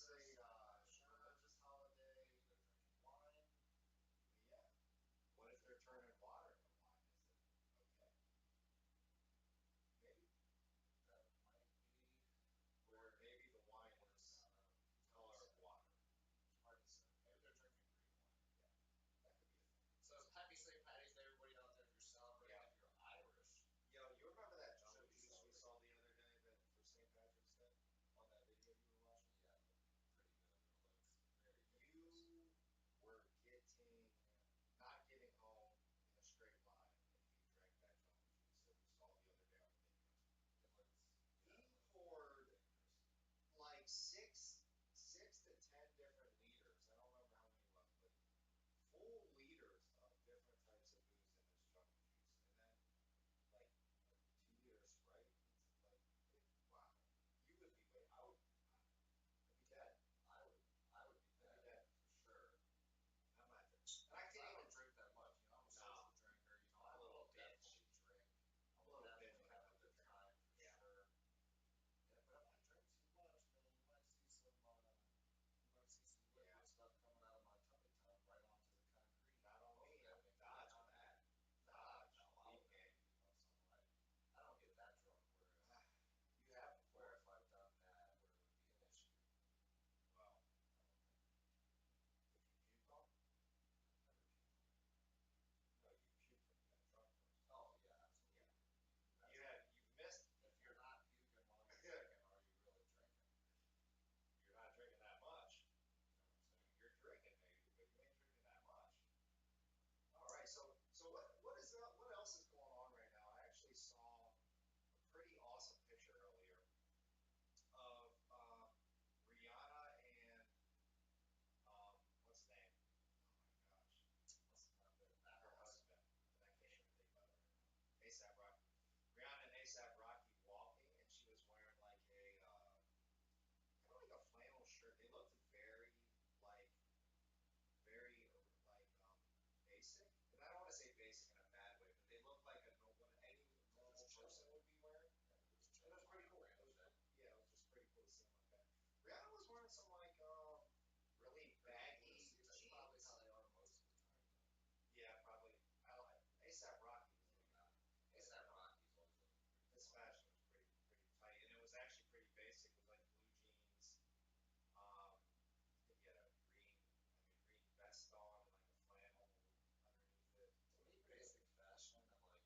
it's a religious holiday, they're drinking wine. Yeah. What if they're turning water into wine? Is it okay? Maybe. That might be Or maybe the wine is the color of water. hard to say. Maybe they're drinking green wine. Yeah. That could be a thing. So happy St. Patty's Day, everybody out there. If you're celebrating, Yeah. if you're Irish. Yo, you remember that jungle Should be juice we saw celebrating. the other day that for St. Patrick's Day on that video you were watching? Yeah, it looked pretty good. It looks very dangerous. You were not getting home in a straight line if you drank that jungle juice that we saw the other day on the video. It looks, yeah, He it looks poured very dangerous. like six to 10 different liters. I don't remember how many it was, but full liters of different types of booze in this jungle juice, and then like a 2 liter Sprite. It's like, wow, you would be wait. I'd be dead. I would, I would be I'd be dead dead. for sure. I'm not dead. And I can't I even don't drink that much. You know, I'm a No. social drinker. You know, I'm I a little will bitch. definitely drink. I'm a little bitch Definitely when it have a comes to good drinking. time for Yeah. sure. Yeah, but if I drink too much, man, you might see some Yeah. liquid stuff coming out of my tummy tuck right onto the concrete. Not on me. Hopefully I I'm make it Dodge on down. that. Nah, Dodge. no, I would never be on something like. I don't get that drunk You have where before. if I've done that, where it would be an issue. Well, I don't think. if you puke on, I've never puked. no, you puke when you got drunk first. Oh yeah, absolutely. Yeah. That's You've missed. If you're not puking while you're drinking, are you really drinking? You're not drinking that much. You know what I'm saying? You're drinking maybe, but you ain't drinking that much. All right, so what else is going on right now? I actually saw a pretty awesome picture earlier of Rihanna and what's his name? Oh my gosh, Must have been that her awesome. husband. And I can't even think about it right now. ASAP Rocky. Rihanna and ASAP Rocky walking, and she was wearing like a kind of like a flannel shirt. They looked very like very like basic, and I don't want to say basic in a bad way, but they look like what any normal person would be wearing. Yeah, it was And it was pretty cool. Yeah, it was just pretty cool to see them like that. Rihanna was wearing some like really baggy That's jeans. probably how they are most of the time. Yeah, probably. I like ASAP Rocky was Maybe looking not. ASAP Rocky's always looking his pretty fashion was pretty tight, and it was actually pretty basic with like blue jeans. I think he had a green vest on and like a flannel underneath it. To me, basic fashion and like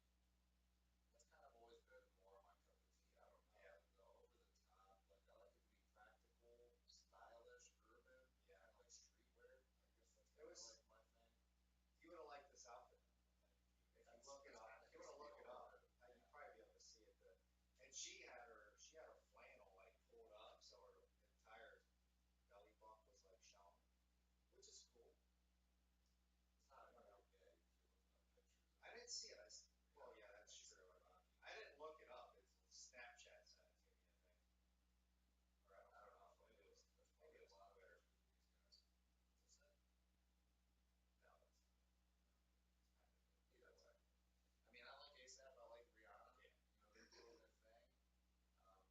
that's kind of always been more my cup of tea. I don't know. Yeah. Like the over the top. Like I like it to be practical, stylish, urban, Yeah. kind of like streetwear. I guess that's It kind of was. like my thing. You would have liked this outfit. If you look it up, if you want to look it up, you'd probably be able to see it. And she had her flannel like pulled up, so her entire belly bump was like showing, which is cool. It's not really gay if you're looking up pictures I didn't see it. Well, yeah, that's ASAP true. Rocky. I didn't look it up. It's Snapchat sent it to me, I think. Or I I don't don't know. know. Maybe it was. There's Maybe probably it a was lot of Twitter. pictures of these guys. What's that? No, that's not. It's kind of. Either way. I mean, I like ASAP. I like Rihanna. Yeah. You know, they're doing their thing.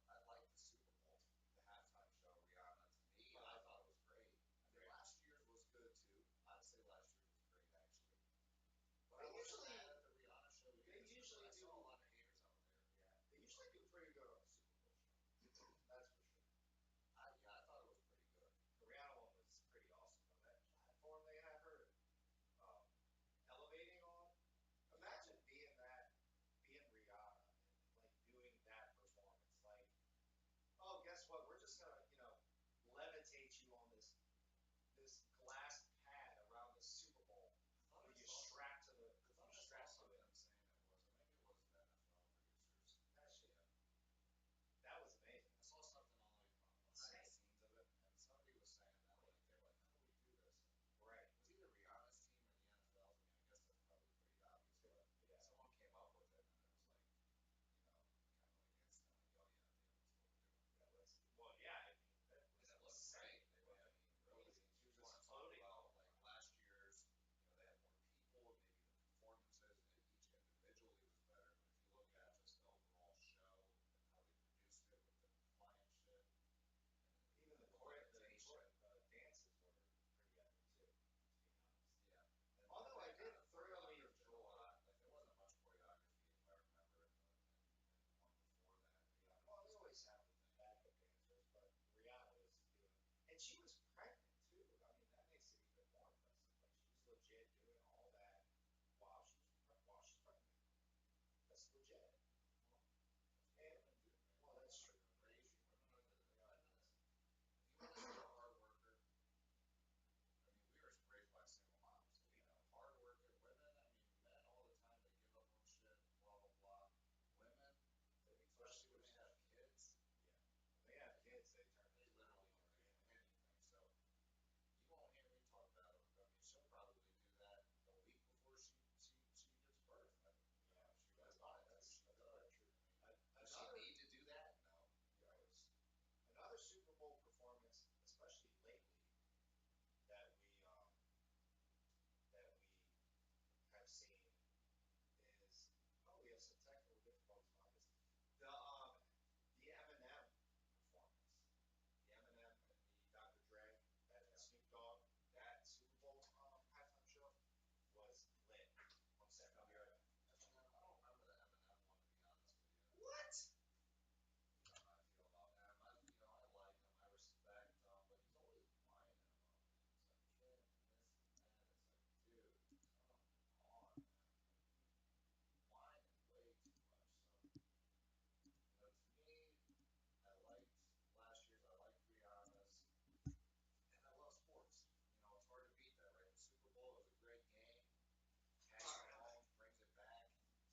I like the Super Bowl, the halftime show. Rihanna. To me, I thought it was great. I mean, Great. last year's was good too. I'd say last year's was great actually. But They I wasn't usually- mad at the Rihanna And she was pregnant too. I mean, that makes it even more impressive. Like she's legit doing all that while she's pregnant. That's legit. And Women do, man. well, that's Women true. are crazy. Women are the Yeah, I women. guess. If you want to see a hard worker, I mean, we were raised by single moms, so we know hard worker women. I mean, men all the time they give up on shit, blah blah blah. Women, They push especially when through they stuff. have kids, Yeah. When they have kids, they turn they into a literally monster. can do Yeah. anything. So you won't hear me talk about it. I mean, she'll probably do that a week before she gives birth. You know, Yeah. she really That's wanted to. that's She that's could. very I true. mean, A- does she Another need to do that? No. Of right. course. Another Super Bowl performance, especially lately, that we have seen is we have some technical difficulties behind this. The Eminem performance, the Eminem and the Dr. Dre and Yeah. Snoop Dogg, that Super Bowl halftime show was lit. One second, I'll be right back. Eminem, I don't remember the Eminem one to be honest with you. What? You know how I feel about him. I like him. I respect him, but he's always whining about things. It's like, kid, this and that. It's like, dude, come on, man. Like, you whining way too much. So, to me, I liked last year's. I liked Rihanna's, and I love sports. It's hard to beat that, right? The Super Bowl is a great game. Patty All right, Mahomes brings it back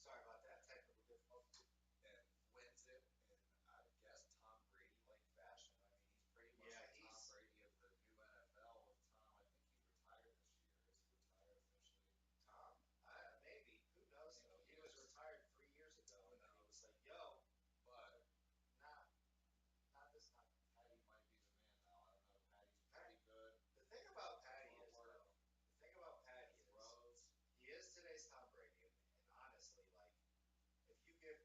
sorry about that technical difficulty. and wins it in, I guess, Tom Brady-like fashion. I mean, he's pretty much Yeah, the Tom he's Brady of the new NFL with Tom. I think he's retired this year. Is he retired officially? Tom. Maybe. Who I knows think though? he He was is. retired 3 years ago, Who and then he was knows? like, "Yo, But not not this time." Patty might be the man now. I don't know. Patty's Pat, pretty good. the thing Got about the Patty is footwork, though, the thing about Patty the is throws. he is today's Tom Brady, and honestly, like if you give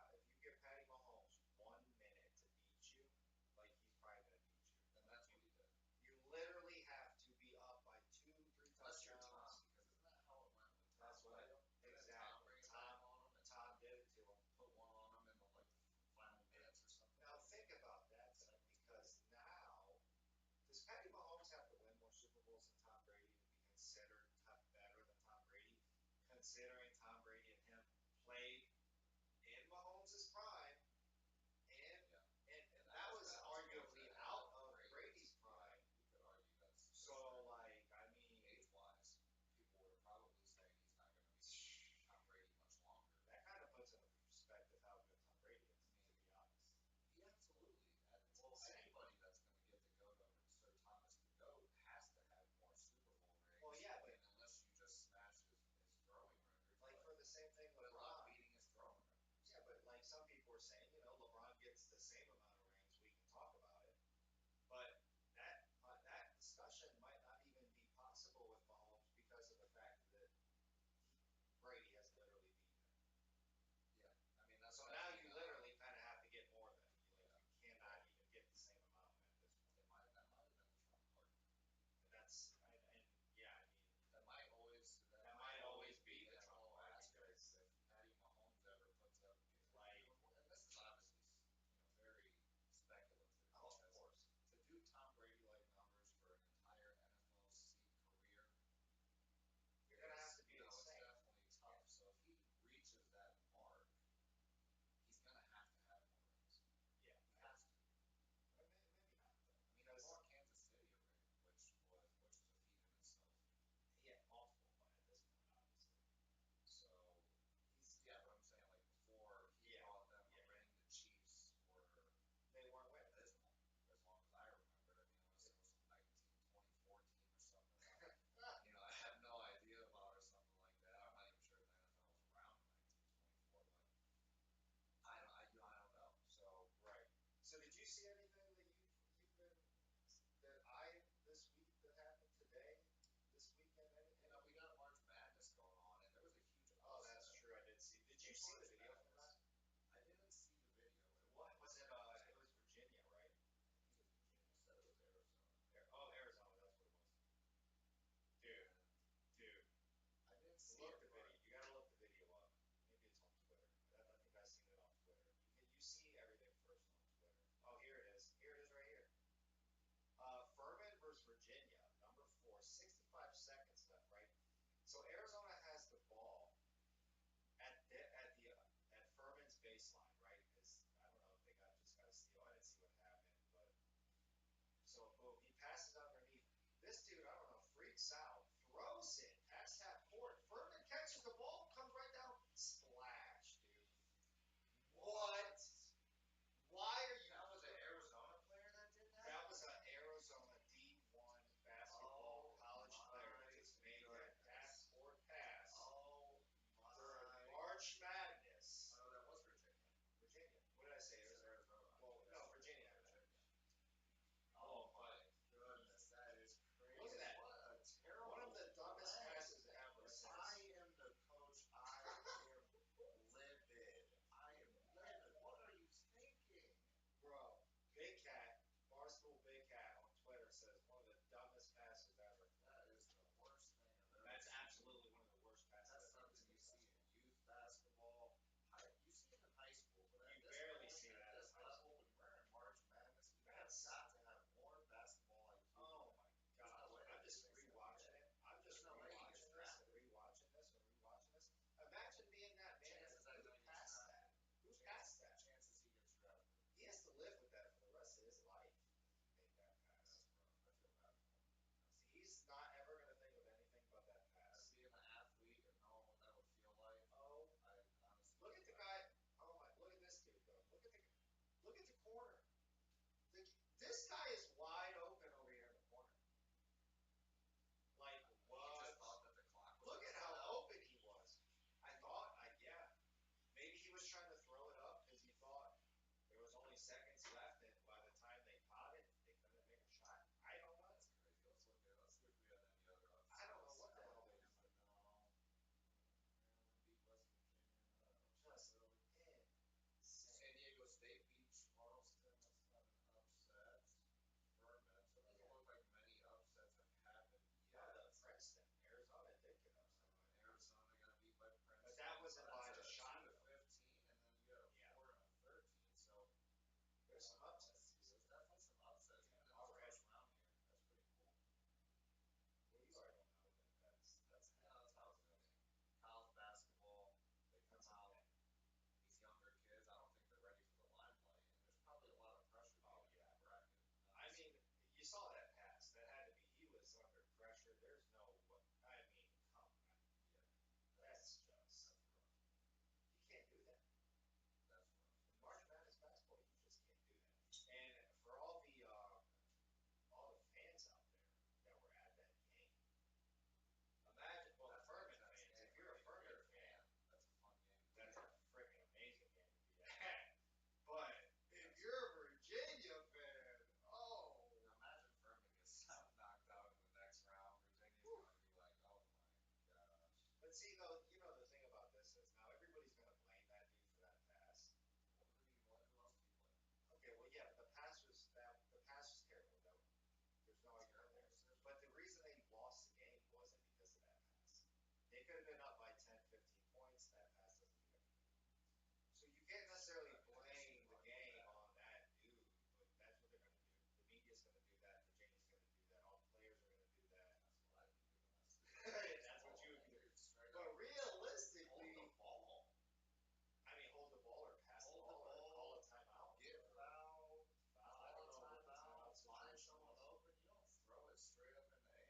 if you give Patty Mahomes 1 minute to beat you, like he's probably gonna beat you. And Like that's what he did. you literally have to be up by two, three Unless you're touchdowns. Tom, because isn't that how it went when Tom That's played what him? Didn't Tom exactly bring it back Tom on him and Tom did it to him. put one on him in the final minutes or something? Now think about that though, because now does Patty Mahomes have to win more Super Bowls than Tom Brady to be considered better than Tom Brady? Considering Tom Brady and him played in Mahomes' prime, and Yeah. and And that as was that was towards arguably the end out of of Brady's, Brady's yeah, prime. you could argue that's So true. like I mean, Age-wise, people were probably saying he's not going to be Tom Brady much longer. that kind of puts into perspective how good Tom Brady is, I to mean, be honest. he absolutely. It's Well, insane. anybody that's going to get the goat over Sir Thomas the Goat has to have more Super Bowl rings. Well, yeah, I but mean, unless you just smash his throwing record. like But could have been up by 10, 15 points. That pass doesn't do anything. So you can't necessarily Sure, I mean, I see blame the the argument game there. on that dude, but that's what they're going to do. The media's going to do that. Virginia's going to do that. All the players are going to do that. That's what I'd be doing. That's That's what ball, you would man, be doing. dude. Straight But up. Hold the realistically, ball. I mean, hold the ball or pass the Hold the ball or call ball. a timeout. Get Or fouled. foul. I Call don't a know what the timeout. timeout Find situation someone was. open. You don't throw it straight up in the air.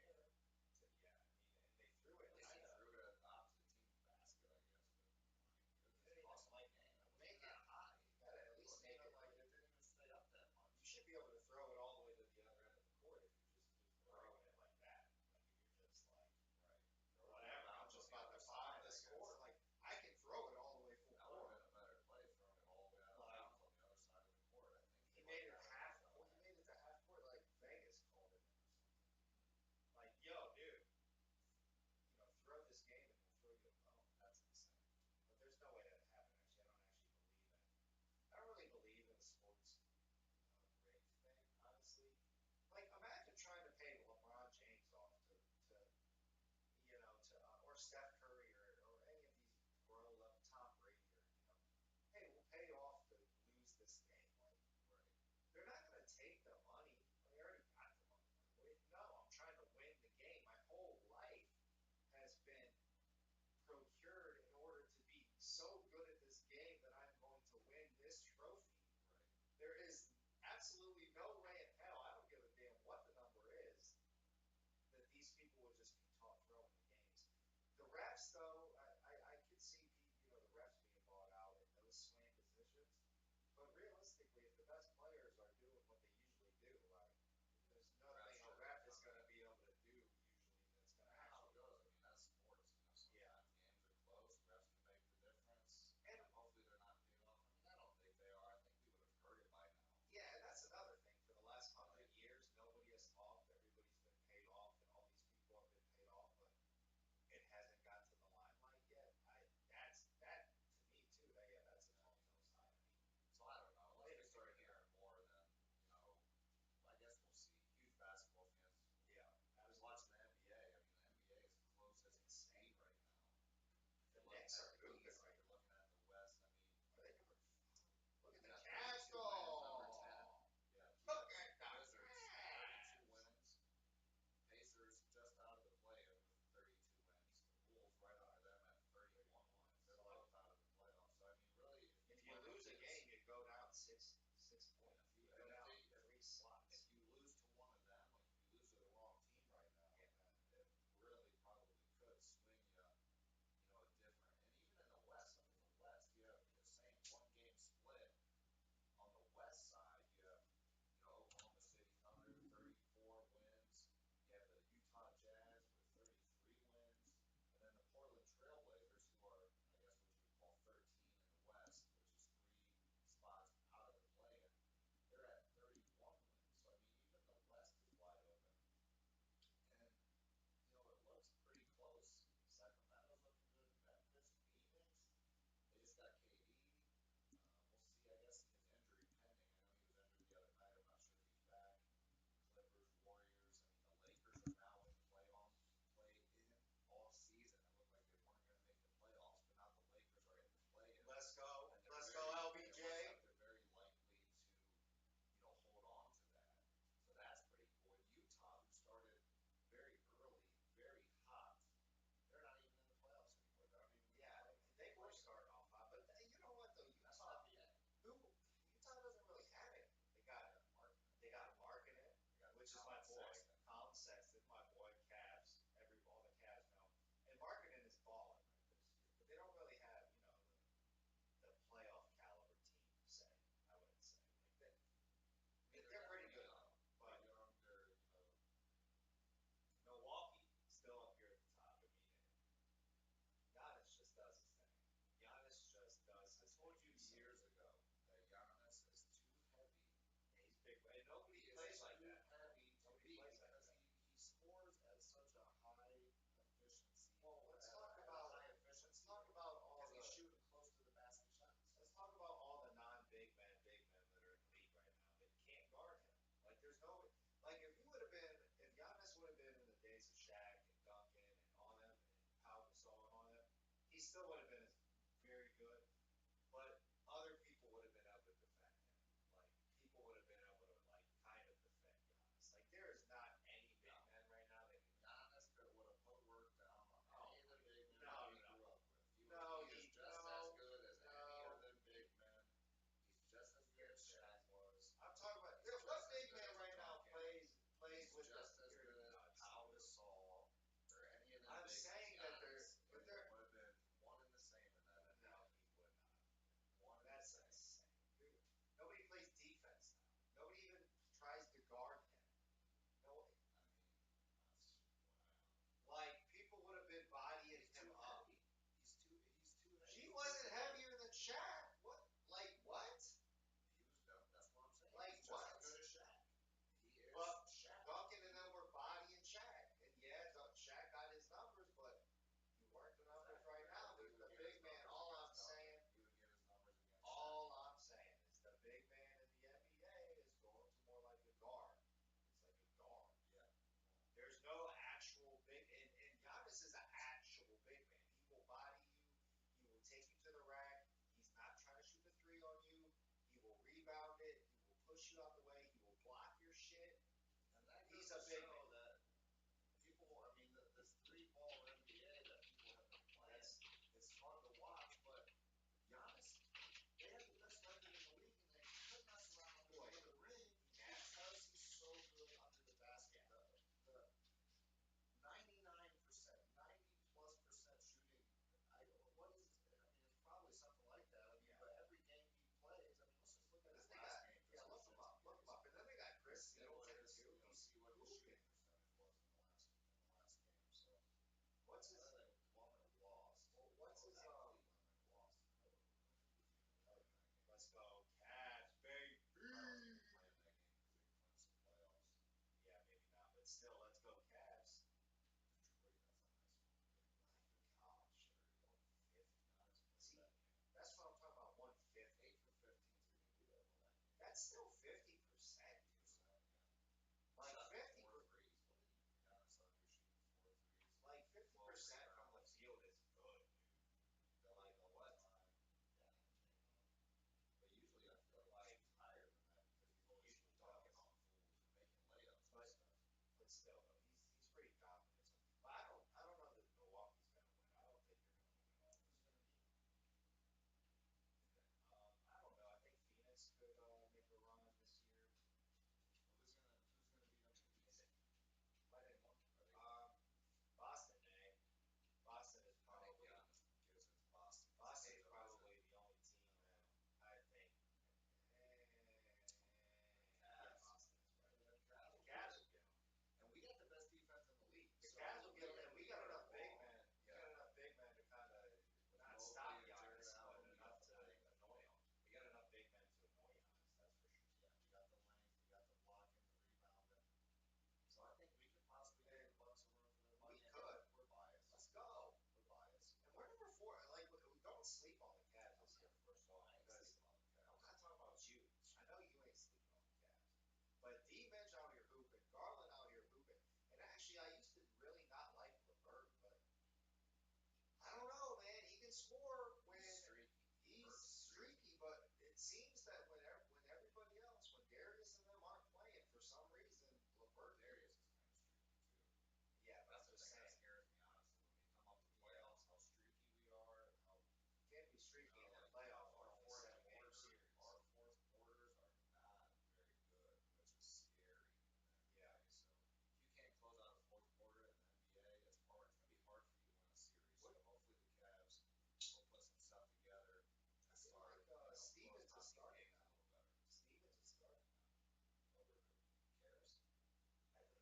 Yeah, I mean, and they threw At it least kind he of. threw it at the opposite team's basket, I guess. But my goodness, Yeah, cost him like the game. It wasn't make even it. that high. You gotta at It least wasn't make even it like like it didn't even stay up that much. you should be able to throw it all the way to the other end of the court if you're just throwing it like that. Like if you're just like Right. Throw it whatever, I'm out on just the about other to bomb side, I this guess. court. Like I can throw it all the way full That would court. have been a better play, throwing it all the way out of Like bounds on the other side of the court. I think he they made might it have had a half. rush on Well, he that. made it to half court. Like Vegas called it or something. Like yo, dude, throw this game and we'll throw you a bone. That's insane. But there's no way that happened. Actually, I don't actually believe in. I don't really believe in the sports rigged thing, honestly. Like, imagine trying to pay LeBron James off or Steph Curry or any of these pro level, Tom Brady hey, we'll pay you off to lose this game. Like, Right. they're not going to take the money. They already got the money. Like, wait, no, I'm trying to win the game. My whole life has been procured in order to be so good at this game that I'm going to win this trophy. Right. There is absolutely no way in hell, I don't give a damn what the number is, that these people would just be taught throwing the games. The refs, though, I could see the refs being bought out in those slam positions. But realistically, if the best players are doing what they usually do, like there's nothing a ref is going to be able to do usually that's going to That's how it actually. goes. I mean, that's sports. Yeah. Sometimes games are close. Refs can make the difference. And Hopefully they're not paid off. I mean, I don't think they are. I think we would have heard it by now. yeah, and that's another thing. For the last 100 Right. years, nobody has talked. Everybody's been paid off, and all these people have been paid off, but it hasn't got to the line he still would have been very good, but other people would have been able to defend him. Like people would have been able to like kind of defend Giannis. Like there is not any big No. man right now that can. Giannis could would have put work down on Oh any of the big men no, that he no, grew up with. no, He is he just as no, good as any of no. them big men. He's just as good as Shaq was. I'm talking about He's what just as big good man as right now Duncan. plays He's with the. just as You're good as nuts. Pau Gasol or any of them I'm big saying men. that they're, Giannis, but it they're. would have been one and the same in that No, NBA. he would not. One and the That's same. insane. Nobody plays defense now. Nobody even tries to guard him. No, I mean, that's wow. like people would have been bodying He's him too up. heavy. He's too heavy. He wasn't heavier than Shaq. What? Like what? He was that's what I'm saying. Like He's what? just as good as Shaq. He is But Shaq. Duncan and them were bodying Shaq, and yeah, Shaq got his numbers, but you weren't the numbers right now. He The would give big his man. numbers All I'm against saying. Duncan. He would give his numbers against All Shaq. I'm saying is the big man in the NBA is going to more like a guard. It's like a guard. Yeah. There's no actual big, and Giannis is an actual big man. He will body you. He will take you to the rack. He's not trying to shoot the three on you. He will rebound it. He will push you out the way. He will block your shit. And that He's goes a to big show man. that people, I mean, this three-ball NBA that people have been playing, it's fun to watch, but Giannis, they have the best record in the league, and they could mess around under the ring because he's so good under the basket. The 99%, 90 plus percent shooting. What is? I mean, it's probably something like that. I mean, but every game he plays, I mean, let's just look at his last game. Yeah, look him up. Look him up. And then they got Chris See what Middleton his, too. see what his shooting percentage was in the last game. So What's his? they won or lost. Well, what's his? Cleveland lost. Let's go, Cavs, baby. Playing that game because they clinched the playoffs. Yeah, maybe not, but still, let's go, Cavs. Detroit, that's a nice one. My gosh, 150. See, That that's what I'm talking about. 150. 8 for 15 3 can do that well that game. That's still 50%. 50%, yeah. Like Shot 50. 4 threes. What did you Giannis out here shooting 4 threes? Like 50% from the field is good, dude. Like Like what? what? Yeah. But usually I feel like he's higher than that because he's always Usually dunking does. on fools and making layups and But stuff. but still, though, he's pretty confident. But I don't know that Milwaukee's gonna win. I don't think they're gonna win at all. Who's gonna beat him? I don't know. I think Phoenix could make a run this year. Who's gonna beat him in the Is East? it? Might Name have, one. Are they? Boston may. Boston is I think probably Giannis gives it to Boston. Boston's probably the only team that I think. Yeah, Cavs. Boston is right. The The Cavs will get them. And we got the best defense in the league. The So Cavs will get them, and we got are enough big wall. men. We Yeah. got enough big men to kind of With not Mobley stop and Jared Giannis, Allen, but we enough got to the length. annoy him. We got enough big men to annoy Giannis. That's for sure. Yeah, we got the length, we got the blocking, the rebounding. So I think we could possibly give the Bucks a run for their money. We could. We're biased. Let's go. We're biased. And we're number 4. Like, don't sleep on the Cavs this year, first of all. I ain't Because sleeping on the I'm Cavs. not talking about you. I know you ain't sleeping on the Cavs. But D-Bench out here hooping, Garland out here hooping. And actually, I used to really not like LeVert, but I don't know, man. He can score when He's streaky. he's streaky, but it seems that when everybody else, when Darius and them aren't playing, for some reason, LeVert, Darius is kind of streaky too. yeah, but I'm That's the just thing that saying, scares me, honestly. When we come up to playoffs, how streaky we are, and how can't be streaky in the like, playoffs. our We're only fourth 7 game quarters, series. our fourth quarters are not very good, which is scary in the Yeah. NBA. So if you can't close out a fourth quarter in the NBA, it's hard. It's gonna be hard for you to win a series. So hopefully the Cavs will put some stuff together I and feel start. like Stevens is starting games now. a little better. Stevens is starting now. Over who cares? At the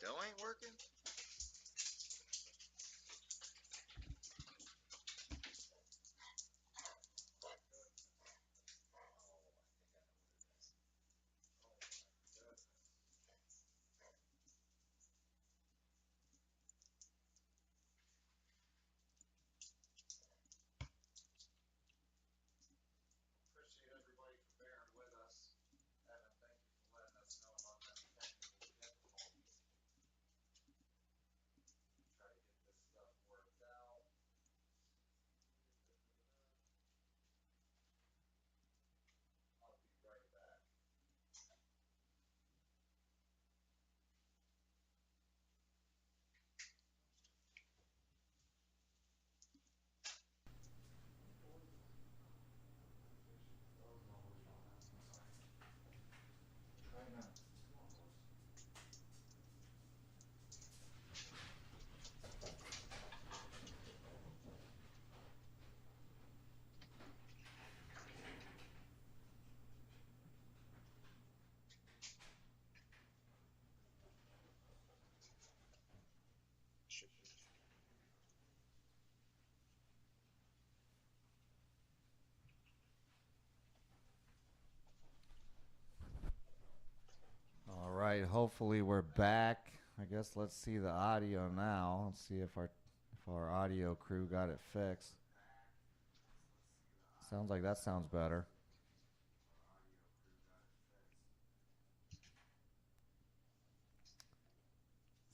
Still ain't working? Appreciate everybody for bearing with us. Evan, thank you for letting us know about them technical difficulties. Try to get this stuff worked out. I'll be right back. All right, hopefully we're back. I guess let's see the audio now. Let's see if our audio crew got it fixed. Sounds like that sounds better.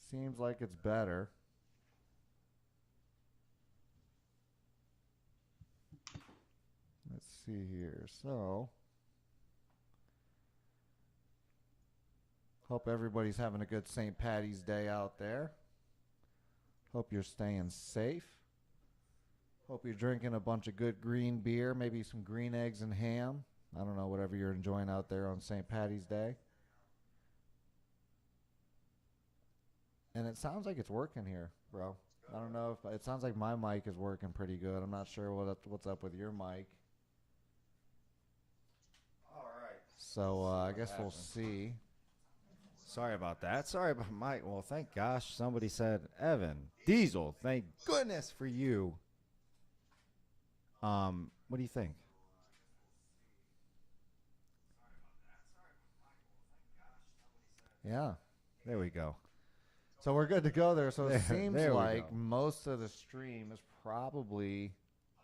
Seems like it's better. Let's see here. So, hope everybody's having a good St. Patty's Day out there. Hope you're staying safe. Hope you're drinking a bunch of good green beer, maybe some green eggs and ham. I don't know, whatever you're enjoying out there on St. Patty's Day. And it sounds like it's working here, bro. I don't know if it sounds like my mic is working pretty good. I'm not sure what's up with your mic. All right. So I guess we'll see. Sorry about that. Sorry about Mike. Well, thank gosh somebody said Evan Diesel. Thank goodness for you. What do you think? Yeah. There we go. So we're good to go there. So it There- seems there we like go. most of the stream is probably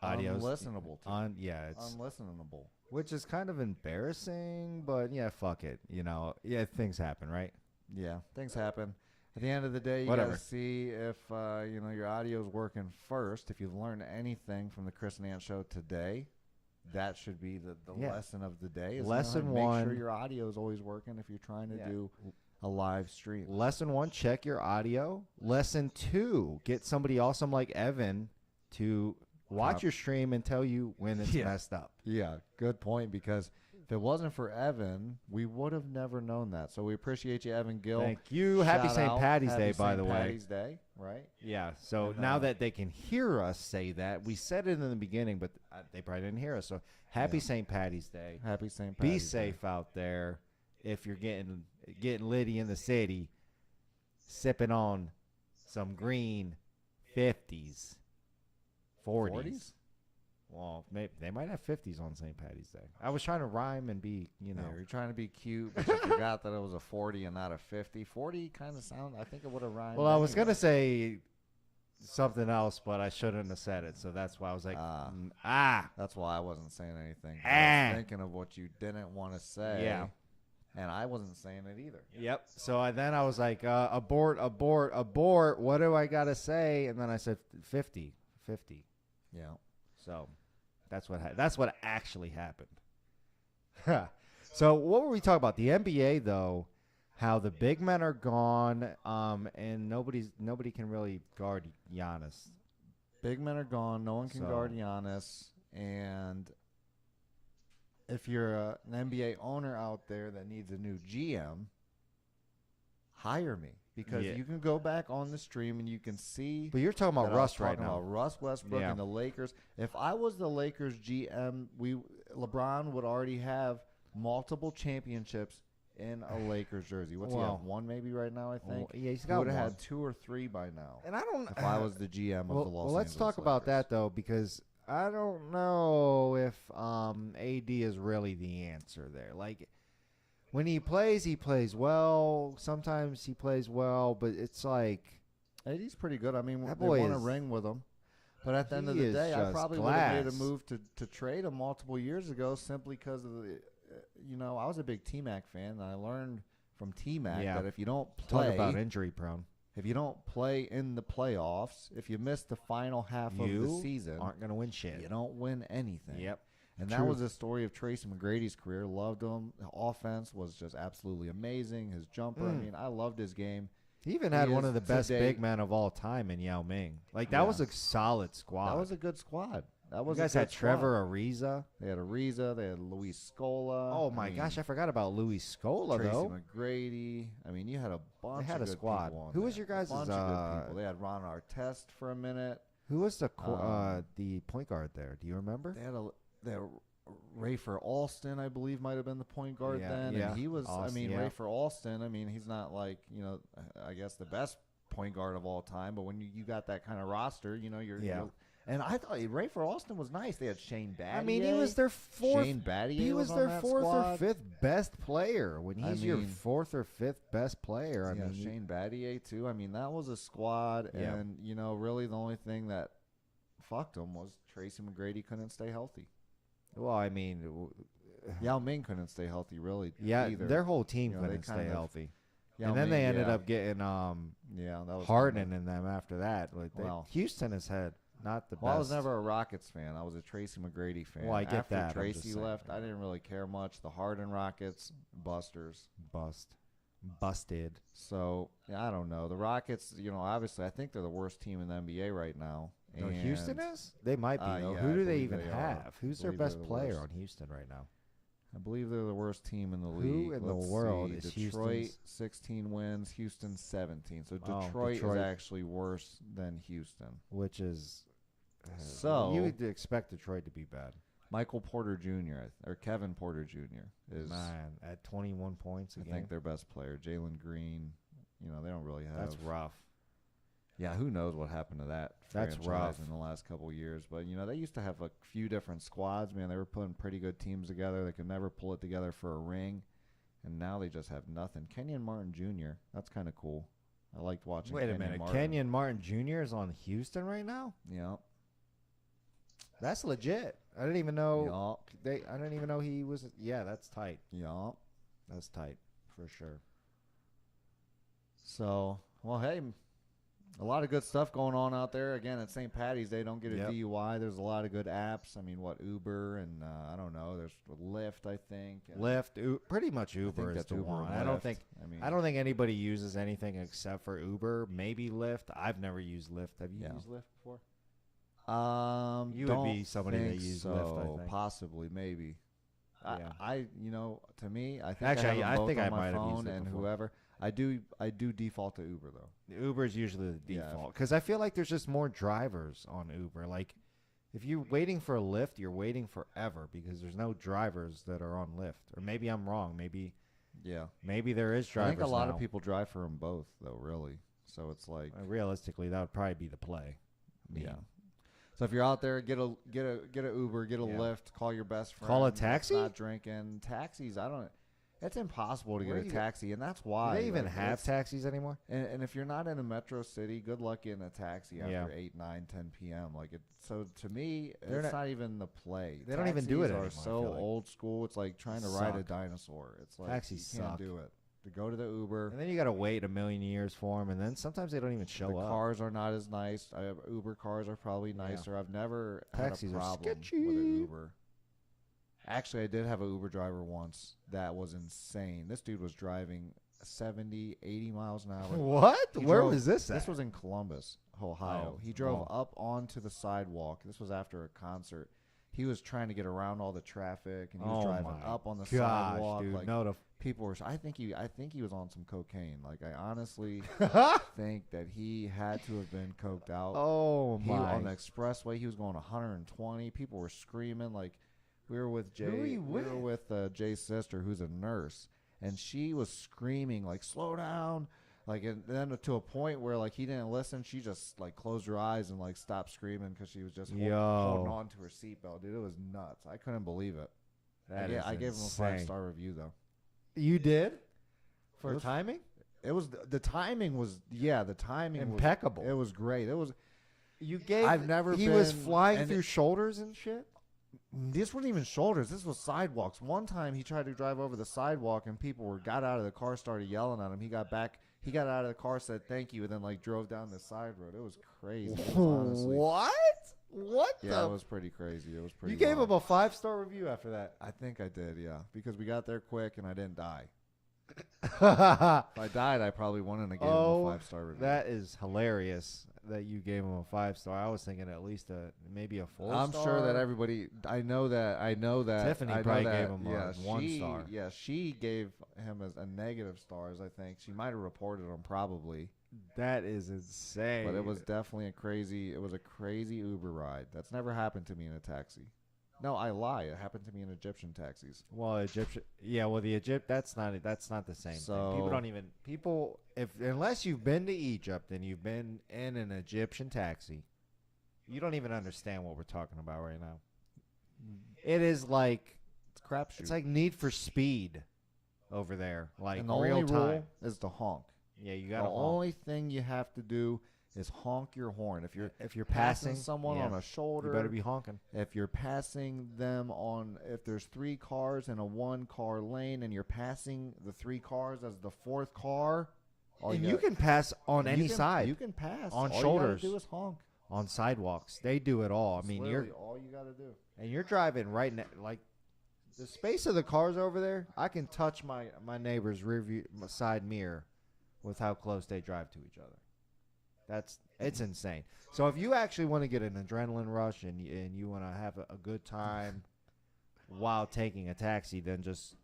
Audio's unlistenable to it's unlistenable. which is kind of embarrassing, but yeah, fuck it. You know, yeah, things happen, right? Yeah, things happen. At the end of the day, you Whatever. gotta see if your audio's working first. If you've learned anything from the Chris and Ant show today, that should be the Yeah. lesson of the day. Is Lesson make one. sure your audio is always working if you're trying to Yeah. do a live stream. Lesson 1, check your audio. Lesson 2, get somebody awesome like Evan to watch your stream and tell you when it's Yeah. messed up. Yeah, good point. Because if it wasn't for Evan, we would have never known that. So we appreciate you, Evan Gill. Thank you. Happy Shout St. out. Patty's Happy Day, by St. the way. Patty's Day, right? Yeah, so And, now that they can hear us say that, we said it in the beginning, but they probably didn't hear us. So happy Yeah. St. Patty's Day. Happy St. Be Patty's Day. safe out there. If you're getting litty in the city, sipping on some green 50s, 40s. Well, maybe they might have 50s on St. Patty's Day. I was trying to rhyme and be, Yeah, you're trying to be cute, but you forgot that it was a 40 and not a 50. 40 kind of sound. I think it would have rhymed. Well, I was anyway. gonna say something else, but I shouldn't have said it. So that's why I was like, That's why I wasn't saying anything. I Ah. was thinking of what you didn't want to say. Yeah. And I wasn't saying it either. Yep. So then I was like, abort, abort, abort. What do I gotta say? And then I said 50. Yeah. So that's what actually happened. So what were we talking about? The NBA though, how the big men are gone, and nobody can really guard Giannis. Big men are gone. No one can So- guard Giannis. And if you're an NBA owner out there that needs a new GM, hire me. Because Yeah. you can go back on the stream and you can see. But you're talking about that I was Russ right talking now. about Russ Westbrook Yeah. and the Lakers. If I was the Lakers GM, LeBron would already have multiple championships in a Lakers jersey. What's he Well, have? One maybe right now, I think. Yeah, he's He got would have one. had 2 or 3 by now. And I don't. If I was the GM of the Los Angeles let's talk about Lakers. that though, because I don't know if AD is really the answer there. Like when he plays well. Sometimes he plays well, but it's like AD's pretty good. I mean, That they boy won a is- ring with him. But at the end of he the is day, I just probably would have made a glass. move to trade him multiple years ago simply because of the, I was a big T-Mac fan, and I learned from T-Mac Yeah. that if you don't talk play, about injury prone. if you don't play in the playoffs, if you miss the final half of the You season, aren't gonna win shit. you don't win anything. Yep. And True. that was the story of Tracy McGrady's career. Loved him. The offense was just absolutely amazing. His jumper, I mean, I loved his game. He even had He one is of the best today- big men of all time in Yao Ming. Like that Yeah. was a solid squad. That was a good squad. That you was guys a had good Trevor squad. Ariza. They had Ariza. They had Luis Scola. Oh my gosh, I forgot about Louis Scola Tracy though. McGrady. I mean, you had a bunch. They had of a good squad. people on Who was there. your guys' A bunch of good people. They had Ron Artest for a minute. Who was the Um, the point guard there? Do you remember? They had Rafer Alston, I believe, might have been the point guard Yeah, then. yeah. And he was. Alston, I mean, yeah. Rafer Alston. I mean, he's not like I guess the best point guard of all time. But when you got that kind of roster, you're. And I thought Rafer Alston was nice. They had Shane Battier. I mean, he was their fourth. Shane Battier He was on their that fourth squad. or fifth best player. When I he's your mean- fourth or fifth best player, I Yeah, mean, Shane Battier too. I mean, that was a squad, Yeah. and really the only thing that fucked them was Tracy McGrady couldn't stay healthy. well, I mean, Yao Ming couldn't stay healthy, really. yeah, either. their whole team You know, they couldn't kind stay of- healthy. Yao And then Ming, they ended yeah. up getting Yeah, that was Harden in them after that. Like Well- Houston has had not the Well, I best. was never a Rockets fan. I was a Tracy McGrady fan. Well, I get After that. I'm Tracy just saying. left, I didn't really care much. The Harden Rockets, busters. busted. So I don't know. The Rockets, obviously, I think they're the worst team in the NBA right now. No, And Houston is? They might be, though. yeah, Who I do they believe even they are. have? Who's their believe they're best the player worst. on Houston right now? I believe they're the worst team in the Who league. in the Let's world see. is Detroit? Houston's- 16 wins. Houston 17. So Oh, Detroit, Detroit. is actually worse than Houston. Which is. So- You would expect Detroit to be bad. Michael Porter Jr. or Kevin Porter Jr. is Man, at 21 points a I game. think their best player. Jalen Green. They don't really have. That's rough. Yeah, who knows what happened to that That's franchise rough. in the last couple of years. But, they used to have a few different squads. Man, they were putting pretty good teams together. They could never pull it together for a ring. And now they just have nothing. Kenyon Martin Jr., that's kind of cool. I liked watching Wait a Kenyon minute. Martin. Kenyon Martin Jr. is on Houston right now? Yeah. That's legit. I didn't even know. Yeah. I didn't even know he was. Yeah, that's tight. Yeah. That's tight for sure. So, well, hey, a lot of good stuff going on out there. Again, at St. Patty's Day, don't get a Yep. DUI. There's a lot of good apps. I mean, Uber and I don't know. There's Lyft, I think. and Lyft, pretty much I think Uber is that's the Uber one. and I don't Lyft. think. I mean, I don't think anybody uses anything except for Uber. Maybe Lyft. I've never used Lyft. Have you Yeah. used Lyft before? You would don't be somebody that think used so. Lyft, I think. Possibly, maybe. Yeah. To me, I think Actually, I I have them think both I on my might have used phone it and before. whoever. I do default to Uber though. Uber is usually the Yeah. default because I feel like there's just more drivers on Uber. Like, if you're waiting for a Lyft, you're waiting forever because there's no drivers that are on Lyft. Or maybe I'm wrong. Maybe Yeah, there is I drivers. think a lot now. of people drive for them both though. Really, so it's like Realistically, that would probably be the play. yeah. So if you're out there, get a Uber, get a Yeah. Lyft, call your best friend. Call a that's taxi? Not drinking taxis. I don't. It's impossible to Where get a you- taxi, and that's Do why. they even like, have it's- taxis anymore? And if you're not in a metro city, good luck getting a taxi after Yeah. 8, 9, 10 p.m. Like so to me, They're it's not- not even the play. They don't even do it Taxis anymore, are I so feel like. old school. It's like trying to ride a Suck. dinosaur. It's like Taxis you can't suck. do it. To go to the Uber, And then you got to wait a million years for them, and then sometimes they don't even show the up. cars are not as nice. Uber cars are probably nicer. I've never Taxis had are a problem with sketchy. an Uber. Actually, I did have an Uber driver once that was insane. This dude was driving 70, 80 miles an hour. What? He Where drove- was this at? This was in Columbus, Ohio. Oh, He drove well. up onto the sidewalk. This was after a concert. He was trying to get around all the traffic, and he was driving my up on the gosh, sidewalk. dude. Like No, the people were. I think he was on some cocaine. Like I honestly think that he had to have been coked out. oh He, my! on the expressway, he was going 120. People were screaming. Like we were with Jay. Who were you We were with? with Jay's sister, who's a nurse. and she was screaming like, "Slow down!" Like, and then to a point where like he didn't listen. She just like closed her eyes and like stopped screaming because she was just holding on to her seatbelt. Dude, it was nuts. I couldn't believe it. I gave him a 5-star review though. You did? For It was- timing? It was the timing was the timing Impeccable. Was, it was great. It was. You gave. I've never He was been- flying and through shoulders and shit. This wasn't even shoulders. This was sidewalks. One time he tried to drive over the sidewalk and people got out of the car, started yelling at him. He got back. He got out of the car, said thank you, and then like drove down the side road. It was crazy. It was honestly, What? What yeah, it was pretty crazy. It was pretty. You gave wild. him a 5-star review after that. I think I did, yeah, because we got there quick and I didn't die. That If I died, I probably wouldn't have gave him Oh, a 5-star review. is hilarious that you gave him a 5-star. I was thinking at least maybe a 4-star. I'm sure that everybody. I know that. Tiffany I know probably that, gave him a yeah, 1 star. Yeah, she gave him as a negative stars. I think she might have reported him probably, That is insane. but it was definitely It was a crazy Uber ride. That's never happened to me in a taxi. No, I lie. It happened to me in Egyptian taxis. Well, Egyptian. Yeah, well, the Egypt. That's not the same thing. People So- don't even unless you've been to Egypt and you've been in an Egyptian taxi, you don't even understand what we're talking about right now. It is like It's a crapshoot. it's like Need for Speed over there, like and the real only time. rule is to honk. Yeah, you The got to only thing you have to do is honk your horn. If you're passing passing someone yeah, on a shoulder, You better be honking. if you're passing them if there's 3 cars in a 1-car lane and you're passing the 3 cars as the 4th car, And you can pass on any side. You can pass On all shoulders. You gotta do is honk. on sidewalks. They do it all. I It's mean, literally all you gotta do. you're driving right like the space of the cars over there. I can touch my neighbor's side mirror with how close they drive to each other. It's insane. So if you actually want to get an adrenaline rush and you want to have a good time while taking a taxi, then just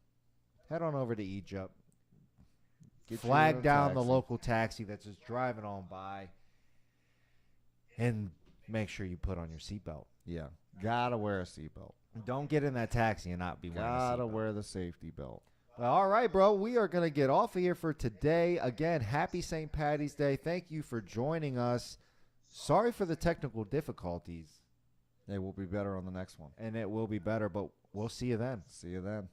head on over to Egypt. Get Flag you a down the taxi. local taxi that's just driving on by, and make sure you put on your seatbelt. Yeah, gotta wear a seatbelt. Don't get in that taxi and not be wearing a Gotta seatbelt. wear the safety belt. Well, all right, bro. We are going to get off of here for today. Again, happy St. Patty's Day. Thank you for joining us. Sorry for the technical difficulties, They will be better on the next one. and it will be better, but we'll see you then. See you then.